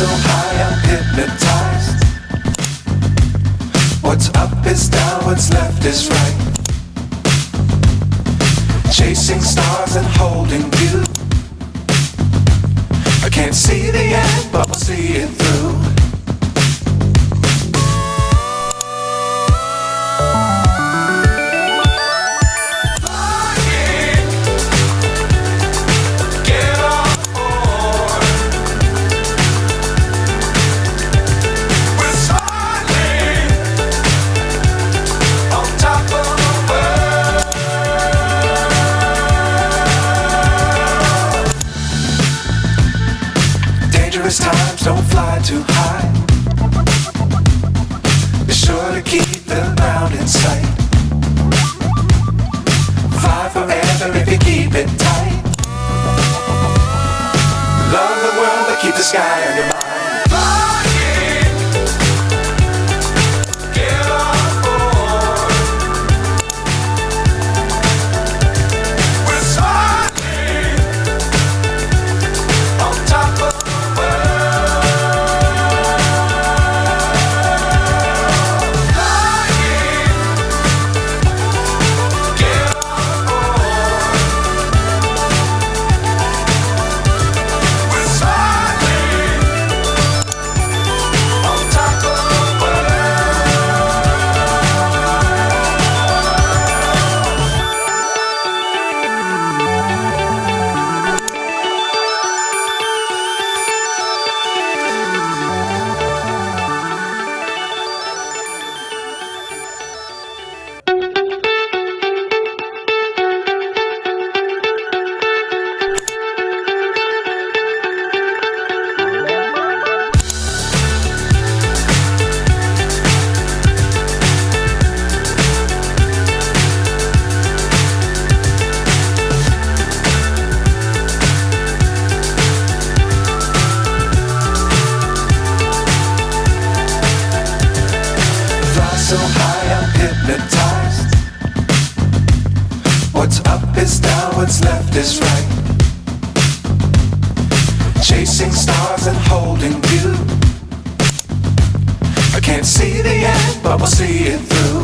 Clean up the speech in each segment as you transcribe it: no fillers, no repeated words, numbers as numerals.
So high I'm hypnotized. What's up is down, what's left is right. Chasing stars and holding you. I can't see the end, but we'll see it through. Times don't fly too high. Be sure to keep the ground in sight. Fly forever if you keep it tight. Love the world but keep the sky on your mind. So high I'm hypnotized. What's up is down, what's left is right. Chasing stars and holding you. I can't see the end, but we'll see it through.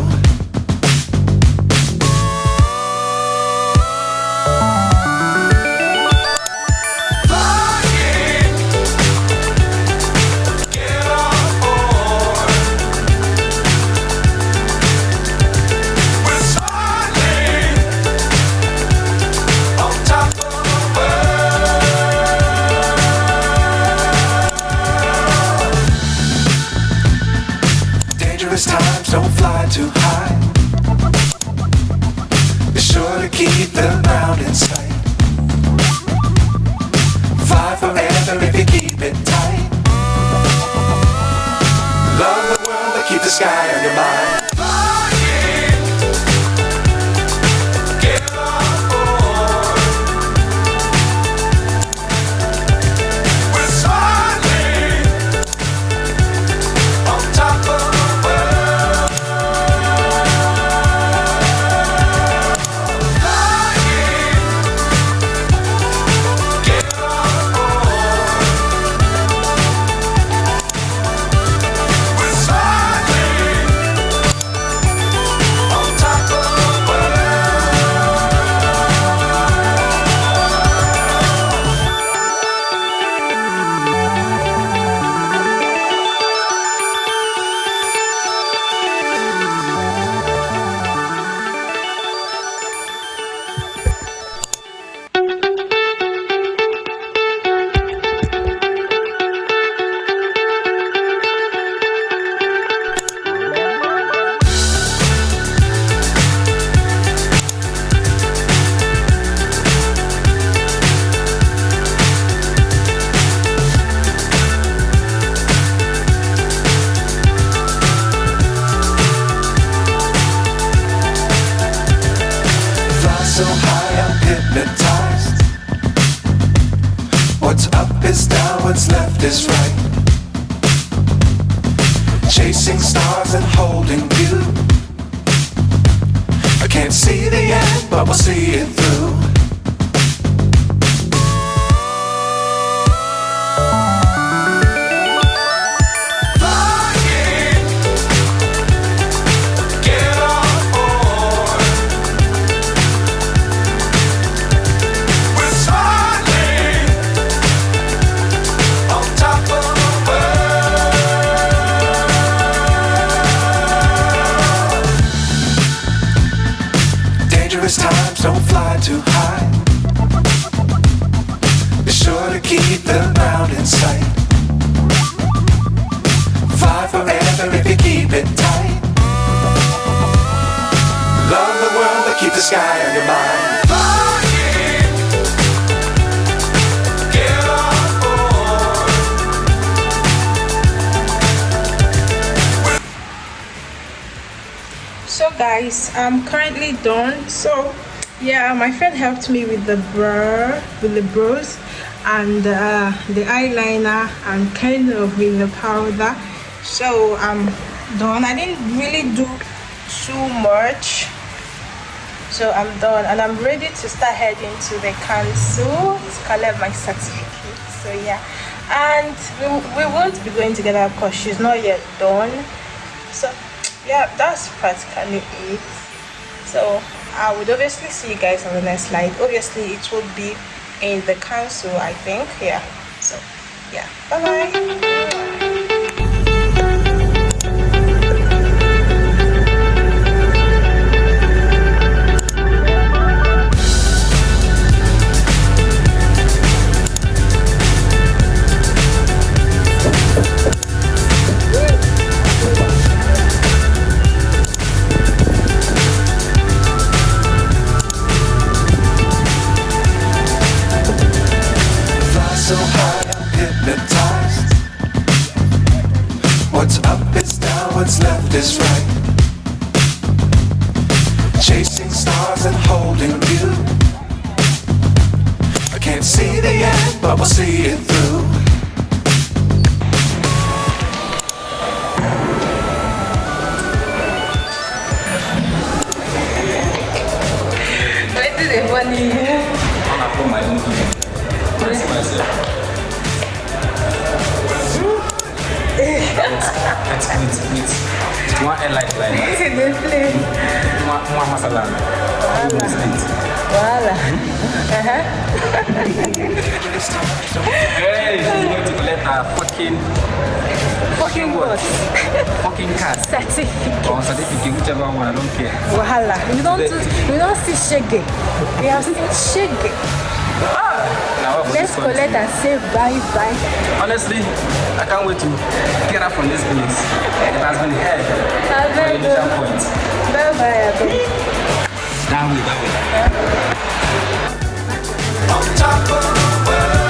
Times don't fly too high. Be sure to keep the ground in sight. Fly forever if you keep it tight. Love the world but keep the sky on your mind. is down, what's left is right. Chasing stars and holding you. I can't see the end, but we'll see it through. Times don't fly too high. Be sure to keep the ground in sight. Fly forever if you keep it tight. Love the world but keep the sky on your mind. So guys, I'm currently done. So yeah, my friend helped me with the brows and the eyeliner and kind of with the powder. So I'm done. I didn't really do too much, so I'm done and I'm ready to start heading to the council to collect my certificate. So yeah, and we won't be going together because she's not yet done. So yeah, that's practically it. So I would obviously see you guys on the next slide. Obviously it will be in the council, I think. Yeah, so yeah, bye bye. So high, I'm hypnotized. What's up is down, what's left is right. Chasing stars and holding you. I can't see the end, but we'll see it through. Why did it funny? I put my own thing. Myself. It's one air like that. One masala. Voila. Hey, you're going to collect a fucking what? Fucking card. Certificate. Or certificate, whichever one, I don't care. Voila. We don't see shaggy. We have seen shaggy. Let's collect and say bye-bye. Honestly, I can't wait to get up from this place. It has been hell. Bye-bye. That way. On top of the world.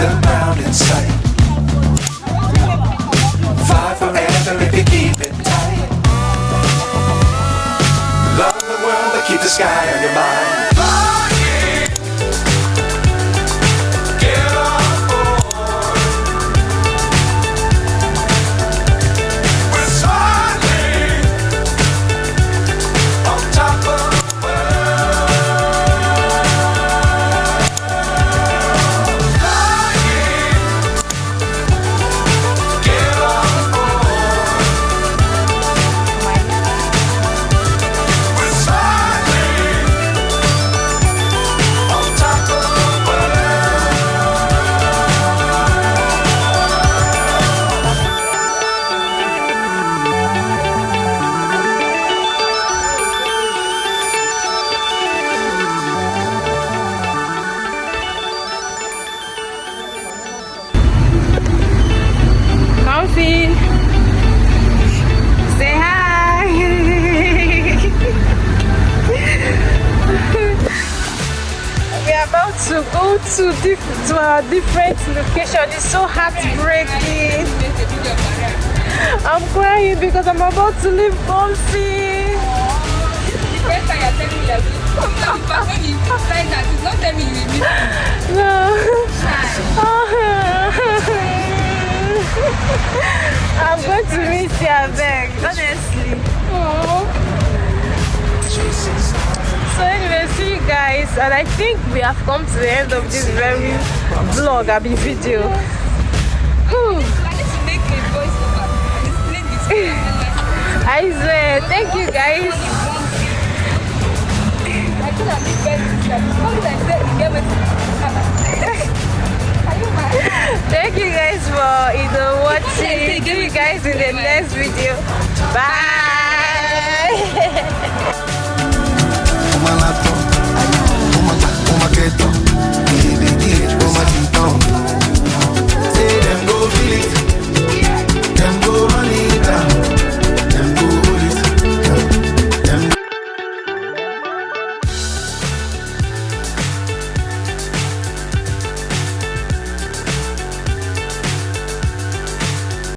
the ground in sight. Fly forever if you keep it tight. Love the world, but keep the sky on your mind. Flying, get on board. We're soaring on top of the world. Flying, get on board. We're soaring on top of the Comfy. Say hi. We are about to go to our different location. It's so heartbreaking. I'm crying because I'm about to leave Comfy. No. I'm going to miss you, I beg, honestly. So anyway, see you guys, and I think we have come to the end of this very vlog, video. I swear, thank you guys. Thank you guys for watching. See you guys in the next video. Bye.